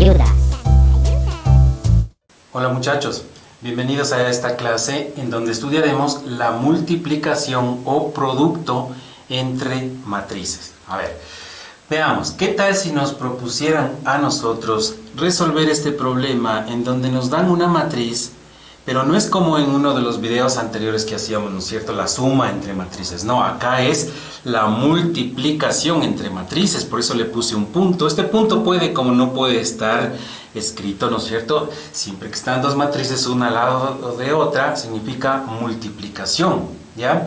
ayudas. Hola muchachos, bienvenidos a esta clase en donde estudiaremos la multiplicación o producto entre matrices. A ver, veamos, ¿qué tal si nos propusieran a nosotros resolver este problema en donde nos dan una matriz, pero no es como en uno de los videos anteriores que hacíamos, ¿no es cierto?, la suma entre matrices. No, acá es la multiplicación entre matrices, por eso le puse un punto. Este punto puede, como no puede estar escrito, ¿no es cierto? Siempre que están dos matrices una al lado de otra, significa multiplicación, ¿ya?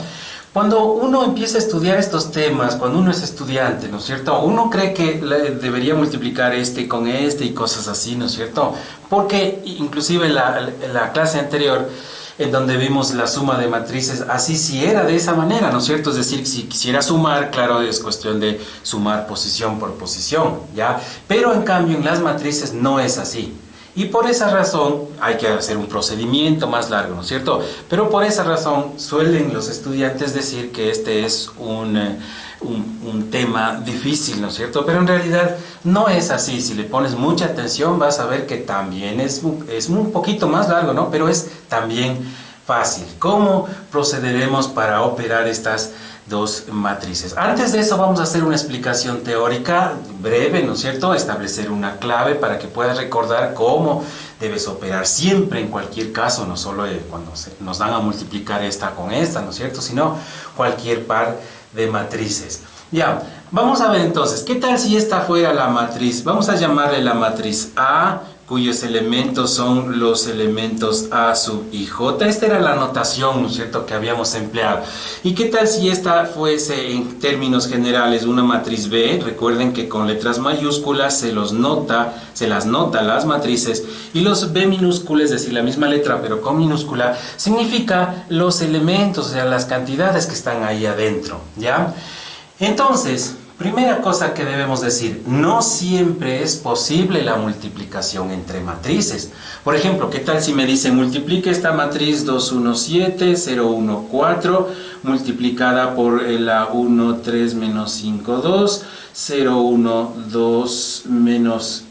Cuando uno empieza a estudiar estos temas, cuando uno es estudiante, ¿no es cierto?, uno cree que debería multiplicar este con este y cosas así, ¿no es cierto? Porque inclusive la clase anterior, en donde vimos la suma de matrices, así sí era de esa manera, ¿no es cierto? Es decir, si quisiera sumar, claro, es cuestión de sumar posición por posición, ¿ya? Pero en cambio en las matrices no es así. Y por esa razón hay que hacer un procedimiento más largo, ¿no es cierto? Pero por esa razón suelen los estudiantes decir que este es un tema difícil, ¿no es cierto? Pero en realidad no es así. Si le pones mucha atención vas a ver que también es un poquito más largo, ¿no? Pero es también fácil. ¿Cómo procederemos para operar estas dos matrices? Antes de eso vamos a hacer una explicación teórica breve, ¿no es cierto? Establecer una clave para que puedas recordar cómo debes operar siempre, en cualquier caso, no solo cuando nos dan a multiplicar esta con esta, ¿no es cierto?, sino cualquier par de matrices. Ya, vamos a ver entonces, ¿qué tal si esta fuera la matriz? Vamos a llamarle la matriz A, cuyos elementos son los elementos A sub i j. Esta era la notación, ¿no es cierto?, que habíamos empleado. ¿Y qué tal si esta fuese, en términos generales, una matriz B? Recuerden que con letras mayúsculas se las nota las matrices, y los B minúsculas, es decir, la misma letra pero con minúscula, significa los elementos, o sea, las cantidades que están ahí adentro, ¿ya? Entonces, primera cosa que debemos decir, no siempre es posible la multiplicación entre matrices. Por ejemplo, ¿qué tal si me dicen multiplique esta matriz 2, 1, 7, 0, 1, 4, multiplicada por la 1, 3, menos 5, 2, 0, 1, 2, menos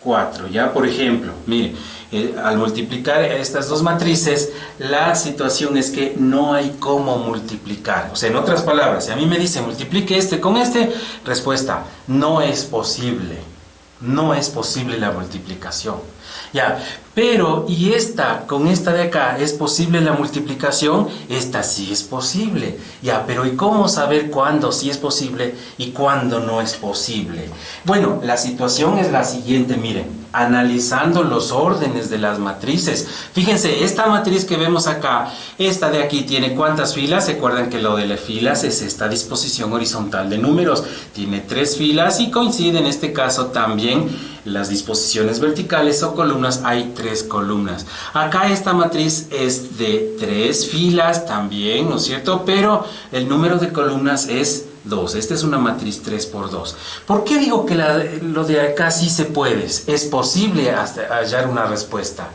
4, ¿ya? Por ejemplo, mire, al multiplicar estas dos matrices, la situación es que no hay cómo multiplicar. O sea, en otras palabras, si a mí me dicen multiplique este con este, respuesta, no es posible. No es posible la multiplicación. Ya, pero, ¿y esta con esta de acá es posible la multiplicación? Esta sí es posible. Ya, pero ¿y cómo saber cuándo sí es posible y cuándo no es posible? Bueno, la situación es la siguiente, miren, analizando los órdenes de las matrices. Fíjense, esta matriz que vemos acá, esta de aquí, ¿tiene cuántas filas? ¿Se acuerdan que lo de las filas es esta disposición horizontal de números? Tiene 3 filas y coincide en este caso también las disposiciones verticales o columnas, hay 3 columnas. Acá esta matriz es de 3 filas también, ¿no es cierto? Pero el número de columnas es 2. Esta es una matriz 3 por 2. ¿Por qué digo que lo de acá sí se puede? Es posible hallar una respuesta.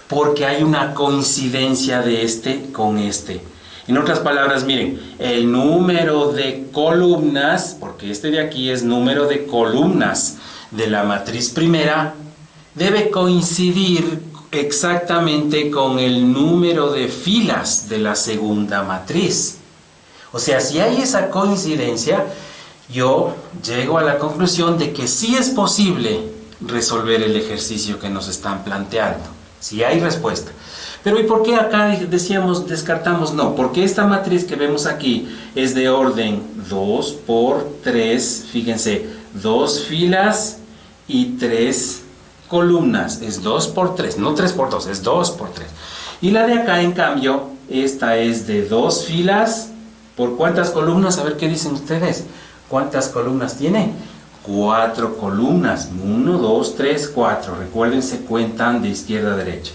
Porque hay una coincidencia de este con este. En otras palabras, miren, el número de columnas, porque este de aquí es número de columnas de la matriz primera, debe coincidir exactamente con el número de filas de la segunda matriz. O sea, si hay esa coincidencia, yo llego a la conclusión de que sí es posible resolver el ejercicio que nos están planteando. Si hay respuesta. Pero ¿y por qué acá decíamos descartamos? No, porque esta matriz que vemos aquí es de orden 2 por 3, fíjense, 2 filas y 3 columnas, es 2 por 3, no 3 por 2, es 2 por 3. Y la de acá, en cambio, esta es de 2 filas, ¿por cuántas columnas? A ver qué dicen ustedes. ¿Cuántas columnas tiene? 4 columnas, 1, 2, 3, 4, recuerden, se cuentan de izquierda a derecha.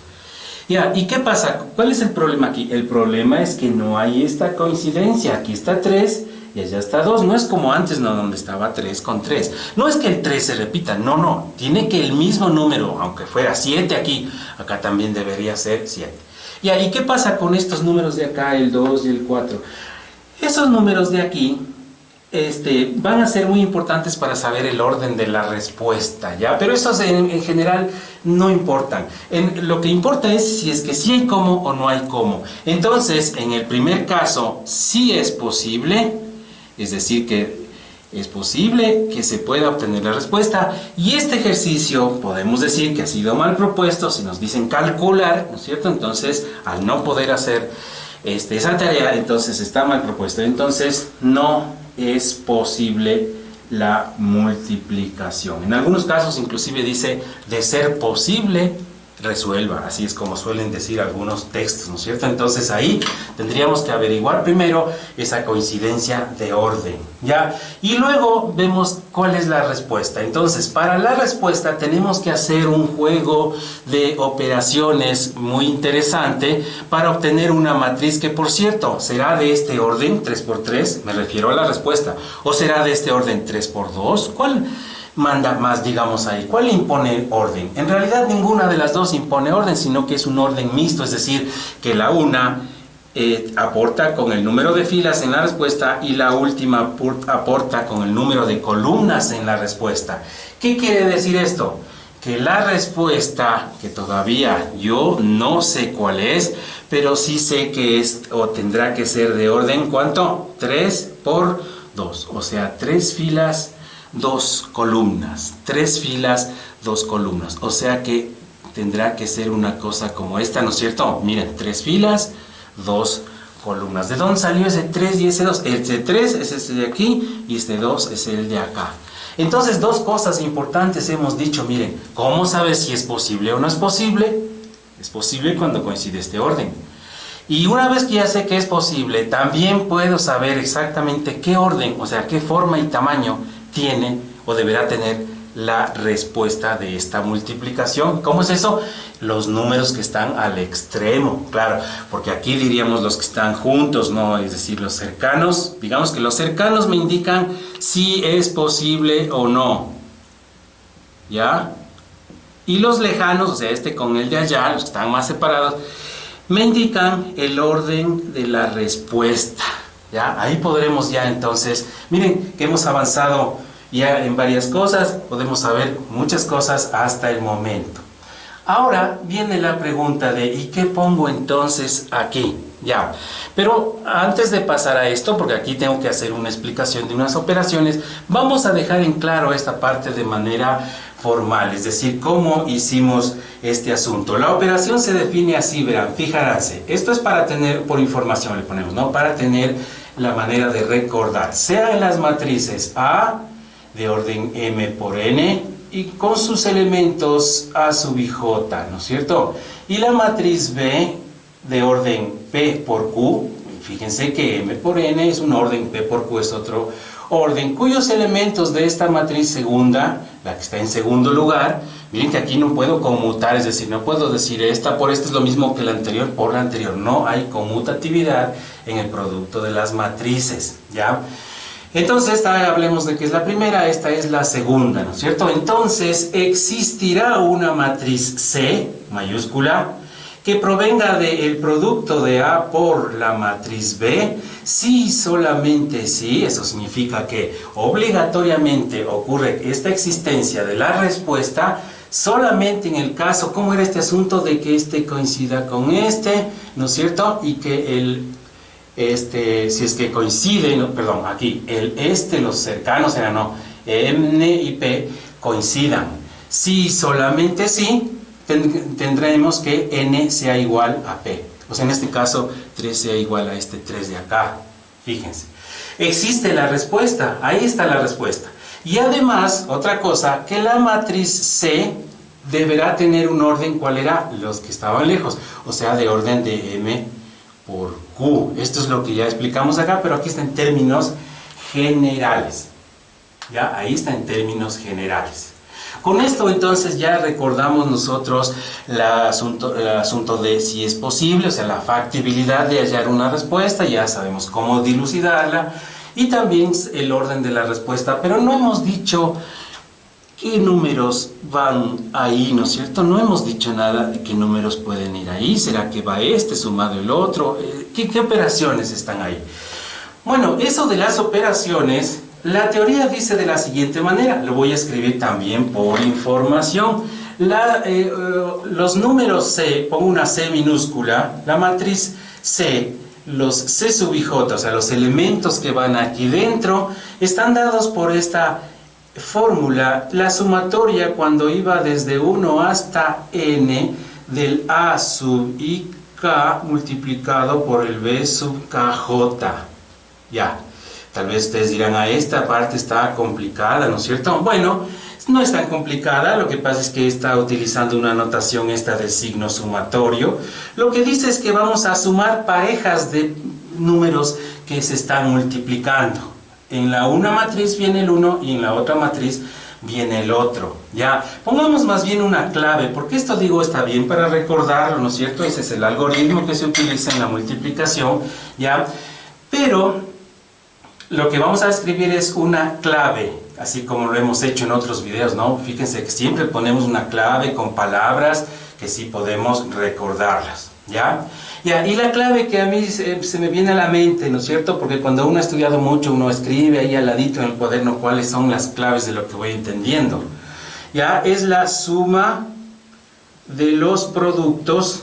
Ya, ¿y qué pasa? ¿Cuál es el problema aquí? El problema es que no hay esta coincidencia, aquí está 3 y allá está 2, no es como antes, no, donde estaba 3 con 3. No es que el 3 se repita, no, tiene que el mismo número, aunque fuera 7 aquí, acá también debería ser 7. Ya, ¿y qué pasa con estos números de acá, el 2 y el 4? Esos números de aquí van a ser muy importantes para saber el orden de la respuesta, ¿ya? Pero esos en general no importan. Lo que importa es si es que sí hay cómo o no hay cómo. Entonces, en el primer caso, sí es posible, es decir, que es posible que se pueda obtener la respuesta, y este ejercicio podemos decir que ha sido mal propuesto si nos dicen calcular, ¿no es cierto? Entonces, al no poder hacer esa tarea, entonces está mal propuesto. Entonces, no es posible la multiplicación. En algunos casos inclusive dice, de ser posible, resuelva. Así es como suelen decir algunos textos, ¿no es cierto? Entonces ahí tendríamos que averiguar primero esa coincidencia de orden, ¿ya? Y luego vemos cuál es la respuesta. Entonces, para la respuesta tenemos que hacer un juego de operaciones muy interesante para obtener una matriz que, por cierto, será de este orden, 3 por 3, me refiero a la respuesta, o será de este orden, 3 por 2. ¿Cuál manda más, digamos ahí? ¿Cuál impone orden? En realidad ninguna de las dos impone orden, sino que es un orden mixto, es decir, que la una aporta con el número de filas en la respuesta y la última aporta con el número de columnas en la respuesta. ¿Qué quiere decir esto? Que la respuesta, que todavía yo no sé cuál es, pero sí sé que es o tendrá que ser de orden, ¿cuánto? 3 por 2, o sea, 3 filas, 2 columnas, 3 filas, 2 columnas, o sea que tendrá que ser una cosa como esta, ¿no es cierto? Miren, 3 filas, 2 columnas. ¿De dónde salió ese 3 y ese 2? Este 3 es este de aquí y este 2 es el de acá. Entonces, dos cosas importantes hemos dicho. Miren, ¿cómo sabes si es posible o no es posible? Es posible cuando coincide este orden. Y una vez que ya sé que es posible, también puedo saber exactamente qué orden, o sea, qué forma y tamaño tiene o deberá tener la respuesta de esta multiplicación. ¿Cómo es eso? Los números que están al extremo, claro, porque aquí diríamos los que están juntos, ¿no? Es decir, los cercanos, digamos que los cercanos me indican si es posible o no, ¿ya? Y los lejanos, o sea, con el de allá, los que están más separados, me indican el orden de la respuesta, ¿ya? Ahí podremos ya entonces, miren que hemos avanzado ya en varias cosas, podemos saber muchas cosas hasta el momento. Ahora viene la pregunta de ¿y qué pongo entonces aquí? Ya, pero antes de pasar a esto, porque aquí tengo que hacer una explicación de unas operaciones, vamos a dejar en claro esta parte de manera formal, es decir, cómo hicimos este asunto. La operación se define así, verán, fíjense, esto es para tener, por información le ponemos, ¿no? Para tener la manera de recordar, sea en las matrices A de orden m por n y con sus elementos a sub i j, ¿no es cierto? Y la matriz B de orden p por q, fíjense que m por n es un orden, p por q es otro orden, cuyos elementos de esta matriz segunda, la que está en segundo lugar, miren que aquí no puedo conmutar, es decir, no puedo decir esta por esta es lo mismo que la anterior por la anterior, no hay conmutatividad en el producto de las matrices, ¿ya? Entonces, esta hablemos de que es la primera, esta es la segunda, ¿no es cierto? Entonces, existirá una matriz C, mayúscula, que provenga del producto de A por la matriz B, si solamente si, eso significa que obligatoriamente ocurre esta existencia de la respuesta, solamente en el caso, ¿cómo era este asunto de que este coincida con este, ¿no es cierto? Y que si es que coincide, no, perdón, aquí, los cercanos eran, no, N y P coincidan. Si solamente sí, tendremos que N sea igual a P. O sea, en este caso, 3 sea igual a este 3 de acá. Fíjense. Existe la respuesta, ahí está la respuesta. Y además, otra cosa, que la matriz C deberá tener un orden, ¿cuál era? Los que estaban lejos, o sea, de orden de M por Q. Esto es lo que ya explicamos acá, pero aquí está en términos generales. ¿Ya? Ahí está en términos generales. Con esto entonces ya recordamos nosotros el asunto de si es posible, o sea, la factibilidad de hallar una respuesta, ya sabemos cómo dilucidarla, y también el orden de la respuesta, pero no hemos dicho qué números van ahí, ¿no es cierto? No hemos dicho nada de qué números pueden ir ahí. ¿Será que va este sumado el otro? ¿Qué operaciones están ahí? Bueno, eso de las operaciones la teoría dice de la siguiente manera, lo voy a escribir también por información. Los números C, pongo una C minúscula, la matriz C, los C sub i j, o sea, los elementos que van aquí dentro, están dados por esta fórmula. La sumatoria, cuando iba desde 1 hasta n, del A sub i k multiplicado por el B sub kj. Ya, tal vez ustedes dirán, esta parte está complicada, ¿no es cierto? Bueno, no es tan complicada, lo que pasa es que está utilizando una notación esta del signo sumatorio. Lo que dice es que vamos a sumar parejas de números que se están multiplicando. En la una matriz viene el 1 y en la otra matriz viene el otro. Ya, pongamos más bien una clave, porque esto digo está bien para recordarlo, ¿no es cierto? Ese es el algoritmo que se utiliza en la multiplicación, ¿ya? Pero lo que vamos a escribir es una clave, así como lo hemos hecho en otros videos, ¿no? Fíjense que siempre ponemos una clave con palabras que sí podemos recordarlas, ¿ya? Ya, y la clave que a mí se me viene a la mente, ¿no es cierto? Porque cuando uno ha estudiado mucho, uno escribe ahí al ladito en el cuaderno cuáles son las claves de lo que voy entendiendo. Ya, es la suma de los productos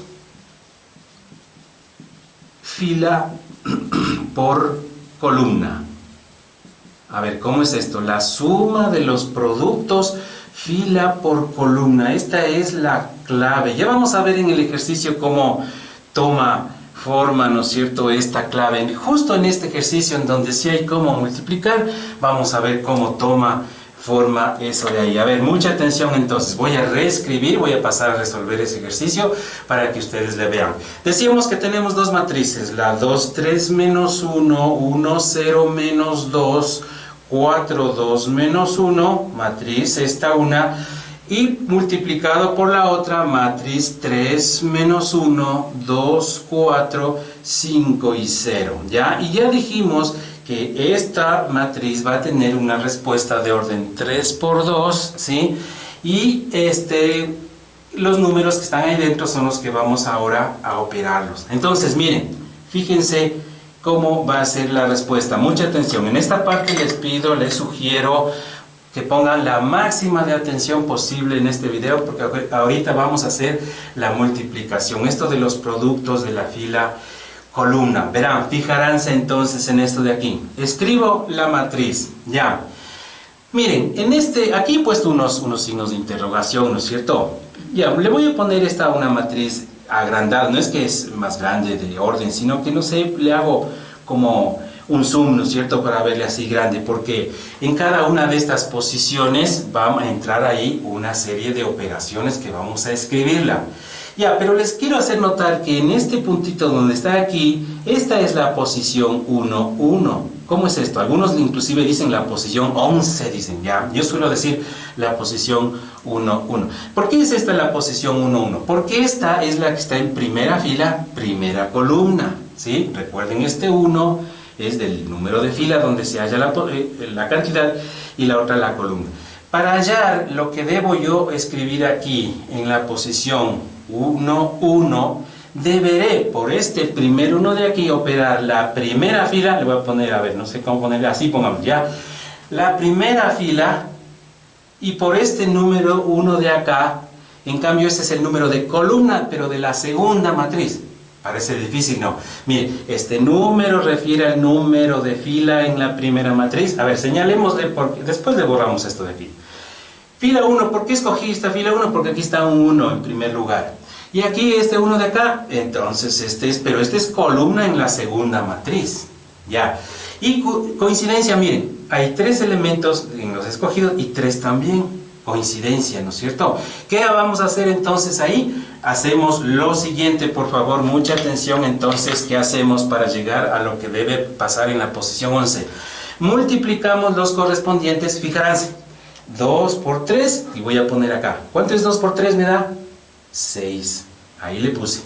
fila por columna. A ver, ¿cómo es esto? La suma de los productos fila por columna. Esta es la clave. Ya vamos a ver en el ejercicio cómo toma forma, ¿no es cierto?, esta clave. Justo en este ejercicio en donde sí hay cómo multiplicar, vamos a ver cómo toma forma eso de ahí. A ver, mucha atención entonces. Voy a reescribir, voy a pasar a resolver ese ejercicio para que ustedes le vean. Decíamos que tenemos dos matrices, la 2, 3, menos 1, 1, 0, menos 2, 4, 2, menos 1, matriz esta una, y multiplicado por la otra matriz 3, menos 1, 2, 4, 5 y 0, ¿ya? Y ya dijimos que esta matriz va a tener una respuesta de orden 3 por 2, ¿sí? Y los números que están ahí dentro son los que vamos ahora a operarlos. Entonces, miren, fíjense cómo va a ser la respuesta. Mucha atención. En esta parte les sugiero que pongan la máxima de atención posible en este video, porque ahorita vamos a hacer la multiplicación. Esto de los productos de la fila columna. Verán, fijaránse entonces en esto de aquí. Escribo la matriz, ya. Miren, aquí he puesto unos signos de interrogación, ¿no es cierto? Ya, le voy a poner una matriz agrandada, no es que es más grande de orden, sino que no sé, le hago como un zoom, ¿no es cierto?, para verle así grande, porque en cada una de estas posiciones va a entrar ahí una serie de operaciones que vamos a escribirla. Ya, pero les quiero hacer notar que en este puntito donde está aquí, esta es la posición 1, 1. ¿Cómo es esto? Algunos inclusive dicen la posición 11, dicen, ya. Yo suelo decir la posición 1, 1. ¿Por qué es esta la posición 1, 1? Porque esta es la que está en primera fila, primera columna, ¿sí? Recuerden, este 1 es del número de fila donde se halla la cantidad y la otra la columna. Para hallar lo que debo yo escribir aquí en la posición 1, 1, deberé por este primer 1 de aquí operar la primera fila. Le voy a poner, a ver, no sé cómo ponerle, así pongamos ya, la primera fila, y por este número 1 de acá, en cambio este es el número de columna, pero de la segunda matriz. Parece difícil, ¿no? Mire, este número refiere al número de fila en la primera matriz. A ver, señalémosle, porque después le borramos esto de aquí. Fila 1, ¿por qué escogí esta fila 1? Porque aquí está un 1 en primer lugar. Y aquí este 1 de acá, entonces pero este es columna en la segunda matriz. Ya. Y coincidencia, miren, hay 3 elementos en los escogidos y 3 también. Coincidencia, ¿no es cierto? ¿Qué vamos a hacer entonces ahí? Hacemos lo siguiente, por favor, mucha atención entonces, ¿qué hacemos para llegar a lo que debe pasar en la posición 11? Multiplicamos los correspondientes, fijaránse, 2 por 3, y voy a poner acá. ¿Cuánto es 2 por 3? Me da 6. Ahí le puse.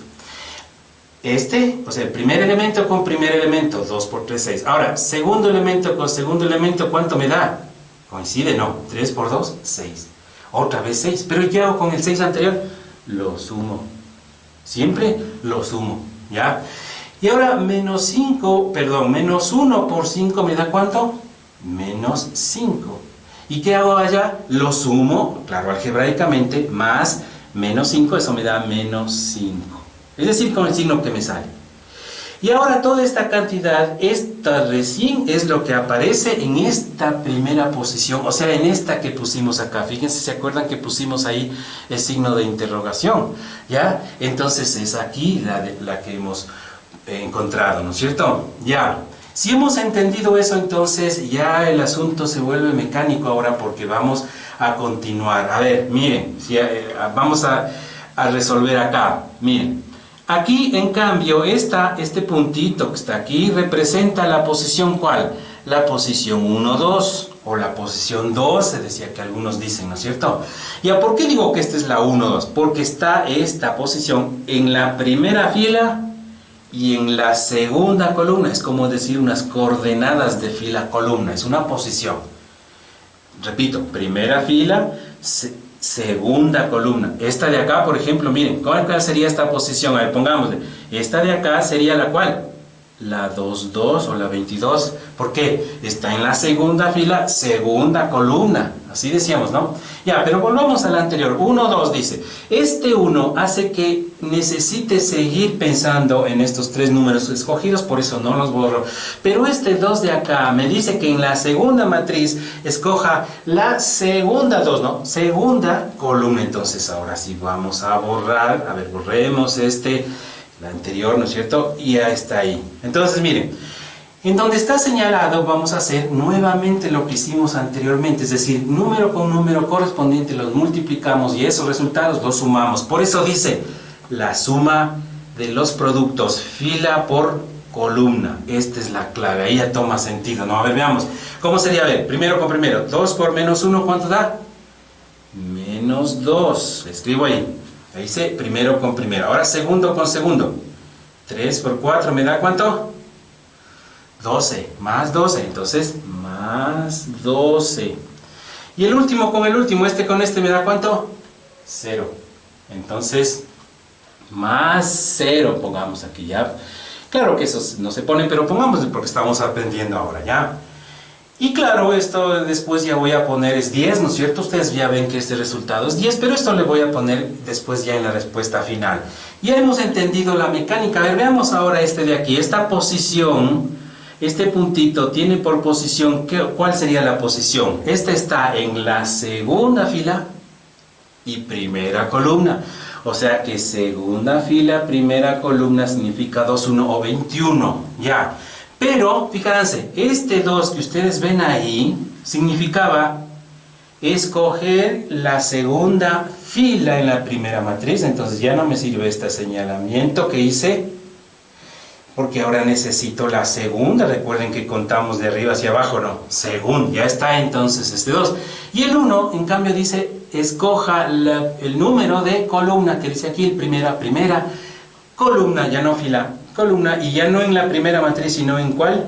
O sea, el primer elemento con primer elemento, 2 por 3, 6. Ahora, segundo elemento con segundo elemento, ¿cuánto me da? ¿Coincide? No. 3 por 2, 6. Otra vez 6. Pero ¿qué hago con el 6 anterior? Lo sumo. Siempre lo sumo. ¿Ya? Y ahora menos 1 por 5 me da ¿cuánto? menos 5. ¿Y qué hago allá? Lo sumo, claro, algebraicamente, más menos 5, eso me da menos 5. Es decir, con el signo que me sale. Y ahora toda esta cantidad, esta recién es lo que aparece en esta primera posición, o sea, en esta que pusimos acá. Fíjense, ¿se acuerdan que pusimos ahí el signo de interrogación? ¿Ya? Entonces es aquí la que hemos encontrado, ¿no es cierto? Ya. Si hemos entendido eso, entonces ya el asunto se vuelve mecánico ahora porque vamos a continuar. A ver, miren, vamos a resolver acá. Miren. Aquí, en cambio, este puntito que está aquí representa la posición ¿cuál? La posición 1, 2 o la posición 2, se decía que algunos dicen, ¿no es cierto? ¿Ya por qué digo que esta es la 1, 2? Porque está esta posición en la primera fila y en la segunda columna. Es como decir unas coordenadas de fila-columna, es una posición. Repito, primera fila, segunda columna. Esta de acá, por ejemplo, miren, ¿cuál sería esta posición? A ver, pongámosle. Esta de acá sería la ¿cuál? La 2, 2 o la 22. ¿Por qué? Está en la segunda fila, segunda columna. Así decíamos, ¿no? Ya, pero volvamos a la anterior. 1, 2 dice. Este 1 hace que necesite seguir pensando en estos tres números escogidos, por eso no los borro. Pero este 2 de acá me dice que en la segunda matriz escoja la segunda 2, ¿no? Segunda columna. Entonces, ahora sí vamos a borrar. A ver, borremos la anterior, ¿no es cierto? Y ya está ahí. Entonces, miren, en donde está señalado vamos a hacer nuevamente lo que hicimos anteriormente, es decir, número con número correspondiente los multiplicamos y esos resultados los sumamos. Por eso dice la suma de los productos fila por columna. Esta es la clave, ahí ya toma sentido, ¿no? A ver, veamos. ¿Cómo sería? A ver, primero con primero. 2 por menos 1, ¿cuánto da? Menos 2. Escribo ahí. Ahí dice primero con primero. Ahora segundo con segundo. 3 por 4 me da ¿cuánto? 12. Más 12. Entonces, más 12. Y el último con el último. Este con este me da ¿cuánto? 0. Entonces, más 0. Pongamos aquí ya. Claro que esos no se ponen, pero pongámosle porque estamos aprendiendo ahora, ¿ya? Y claro, esto después ya voy a poner es 10, ¿no es cierto? Ustedes ya ven que este resultado es 10, pero esto le voy a poner después ya en la respuesta final. Ya hemos entendido la mecánica. A ver, veamos ahora este de aquí. Esta posición, este puntito tiene por posición, ¿cuál sería la posición? Esta está en la segunda fila y primera columna. O sea que segunda fila, primera columna significa 2, 1 o 21. Ya. Pero, fíjense, este 2 que ustedes ven ahí significaba escoger la segunda fila en la primera matriz. Entonces ya no me sirve este señalamiento que hice, porque ahora necesito la segunda. Recuerden que contamos de arriba hacia abajo, ¿no? Según, ya está entonces este 2. Y el 1, en cambio, dice, escoja el número de columna, que dice aquí, primera columna, ya no fila. Columna, y ya no en la primera matriz, sino en ¿cuál?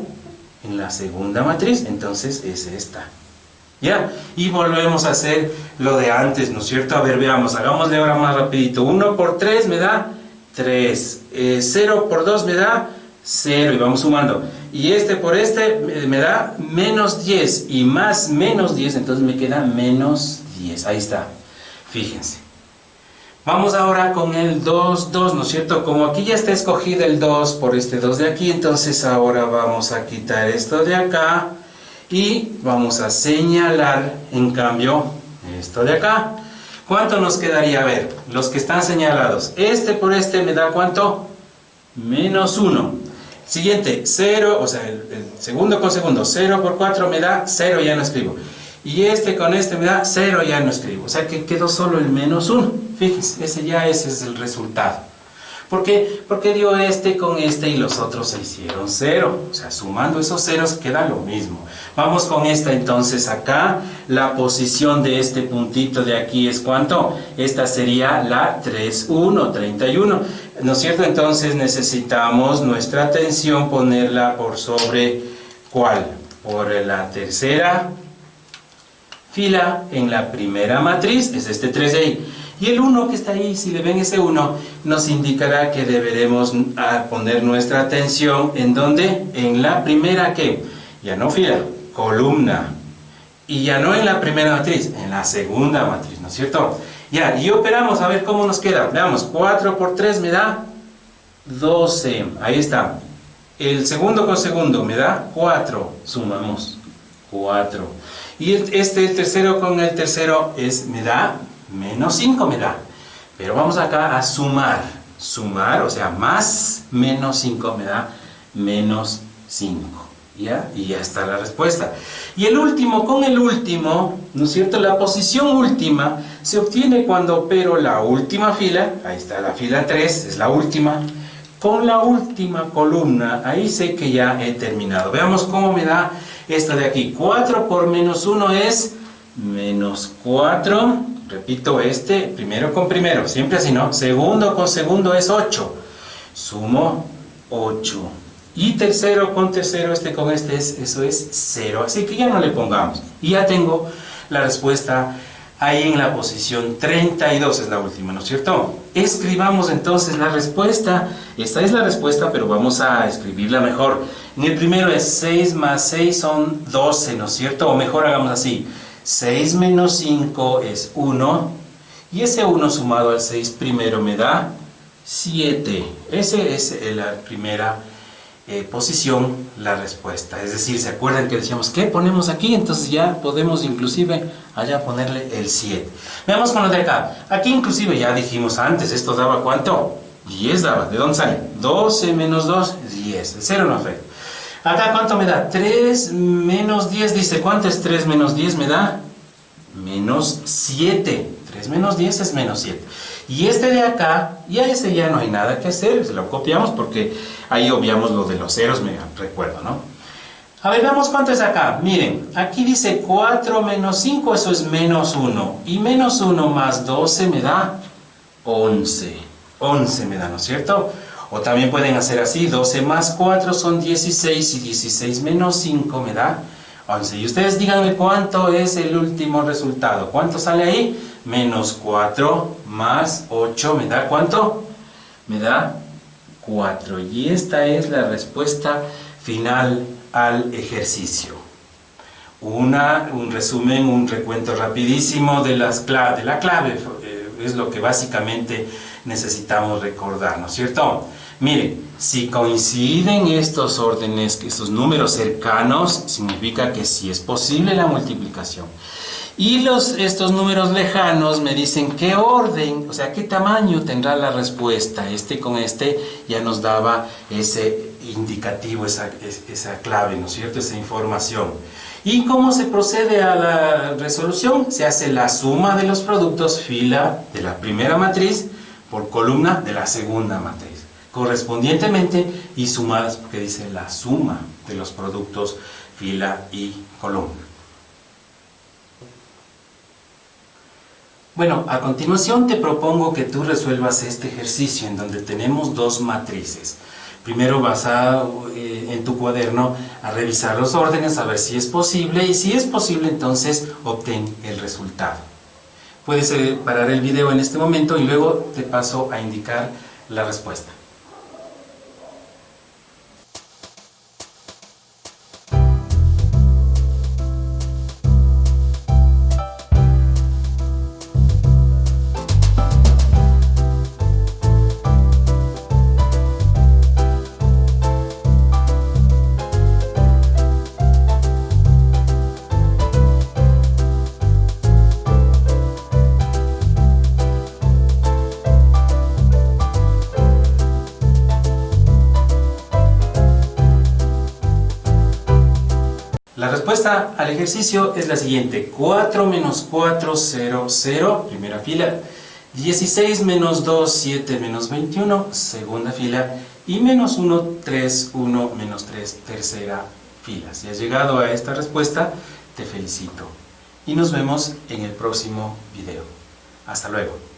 En la segunda matriz. Entonces es esta. ¿Ya? Y volvemos a hacer lo de antes, ¿no es cierto? A ver, veamos, hagámosle ahora más rapidito. 1 por 3 me da 3. 0 por 2 me da 0. Y vamos sumando. Y este por este me da menos 10. Y más menos 10, entonces me queda menos 10. Ahí está. Fíjense. Vamos ahora con el 2, 2, ¿no es cierto? Como aquí ya está escogido el 2 por este 2 de aquí, entonces ahora vamos a quitar esto de acá y vamos a señalar, en cambio, esto de acá. ¿Cuánto nos quedaría? A ver, los que están señalados. Este por este me da ¿cuánto? Menos 1. Siguiente, 0, o sea, el segundo con segundo. 0 por 4 me da 0, ya no escribo. Y este con este me da 0, ya no escribo. O sea que quedó solo el menos 1. Fíjense, ese es el resultado. ¿Por qué? Porque dio este con este y los otros se hicieron 0. O sea, sumando esos ceros queda lo mismo. Vamos con esta entonces acá. La posición de este puntito de aquí es ¿cuánto? Esta sería la 3, 1, 31. ¿No es cierto? Entonces necesitamos nuestra tensión ponerla por sobre ¿cuál? Por la tercera fila en la primera matriz, es este 3 de ahí. Y el 1 que está ahí, si le ven ese 1, nos indicará que deberemos poner nuestra atención ¿en dónde? En la primera, ¿qué? Ya no fila, columna. Y ya no en la primera matriz, en la segunda matriz, ¿no es cierto? Ya, y operamos a ver cómo nos queda. Veamos, 4 por 3 me da 12. Ahí está. El segundo con segundo me da 4. Sumamos 4. Y el tercero con el tercero me da menos 5 me da. Pero vamos acá a sumar. Sumar, o sea, más menos 5 me da menos 5. ¿Ya? Y ya está la respuesta. Y el último con el último, ¿no es cierto? La posición última se obtiene cuando opero la última fila. Ahí está la fila 3, es la última. Con la última columna, ahí sé que ya he terminado. Veamos cómo me da esta de aquí. 4 por menos 1 es menos 4. Repito, primero con primero, siempre así, ¿no? Segundo con segundo es 8. Sumo 8. Y tercero con tercero, con eso es 0. Así que ya no le pongamos. Y ya tengo la respuesta ahí en la posición 32, es la última, ¿no es cierto? Escribamos entonces la respuesta. Esta es la respuesta, pero vamos a escribirla mejor. En el primero es 6 más 6 son 12, ¿no es cierto? O mejor hagamos así. 6 menos 5 es 1. Y ese 1 sumado al 6 primero me da 7. Ese es la primera posición, la respuesta. Es decir, ¿se acuerdan que decíamos qué ponemos aquí? Entonces ya podemos inclusive allá ponerle el 7. Veamos con lo de acá. Aquí inclusive ya dijimos antes, esto daba ¿cuánto? 10 daba. ¿De dónde sale? 12 menos 2, 10. El 0 no afecta. Acá ¿cuánto me da? 3 menos 10, dice, ¿cuánto es 3 menos 10? Me da menos 7. 3 menos 10 es menos 7. Y de acá, y a ese ya no hay nada que hacer, se lo copiamos porque ahí obviamos lo de los ceros, me recuerdo, ¿no? A ver, veamos cuánto es acá. Miren, aquí dice 4 menos 5, eso es menos 1. Y menos 1 más 12 me da 11. 11 me da, ¿no es cierto? O también pueden hacer así, 12 más 4 son 16 y 16 menos 5 me da 11. Y ustedes díganme cuánto es el último resultado. ¿Cuánto sale ahí? Menos 4 más 8 me da ¿cuánto? Me da 4. Y esta es la respuesta final al ejercicio. Un resumen, un recuento rapidísimo de la clave. Es lo que básicamente necesitamos recordar, ¿no es cierto? Miren, si coinciden estos órdenes, estos números cercanos, significa que sí es posible la multiplicación. Y estos números lejanos me dicen qué orden, o sea, qué tamaño tendrá la respuesta. Con ya nos daba ese indicativo, esa clave, ¿no es cierto? Esa información. ¿Y cómo se procede a la resolución? Se hace la suma de los productos fila de la primera matriz por columna de la segunda matriz, correspondientemente y sumadas, porque dice la suma de los productos fila y columna. Bueno, a continuación te propongo que tú resuelvas este ejercicio en donde tenemos dos matrices. Primero vas en tu cuaderno a revisar los órdenes, a ver si es posible, y si es posible entonces obtén el resultado. Puedes parar el video en este momento y luego te paso a indicar la respuesta. La respuesta al ejercicio es la siguiente: 4 menos 4, 0, 0, primera fila, 16 menos 2, 7 menos 21, segunda fila, y menos 1, 3, 1 menos 3, tercera fila. Si has llegado a esta respuesta, te felicito. Y nos vemos en el próximo video. Hasta luego.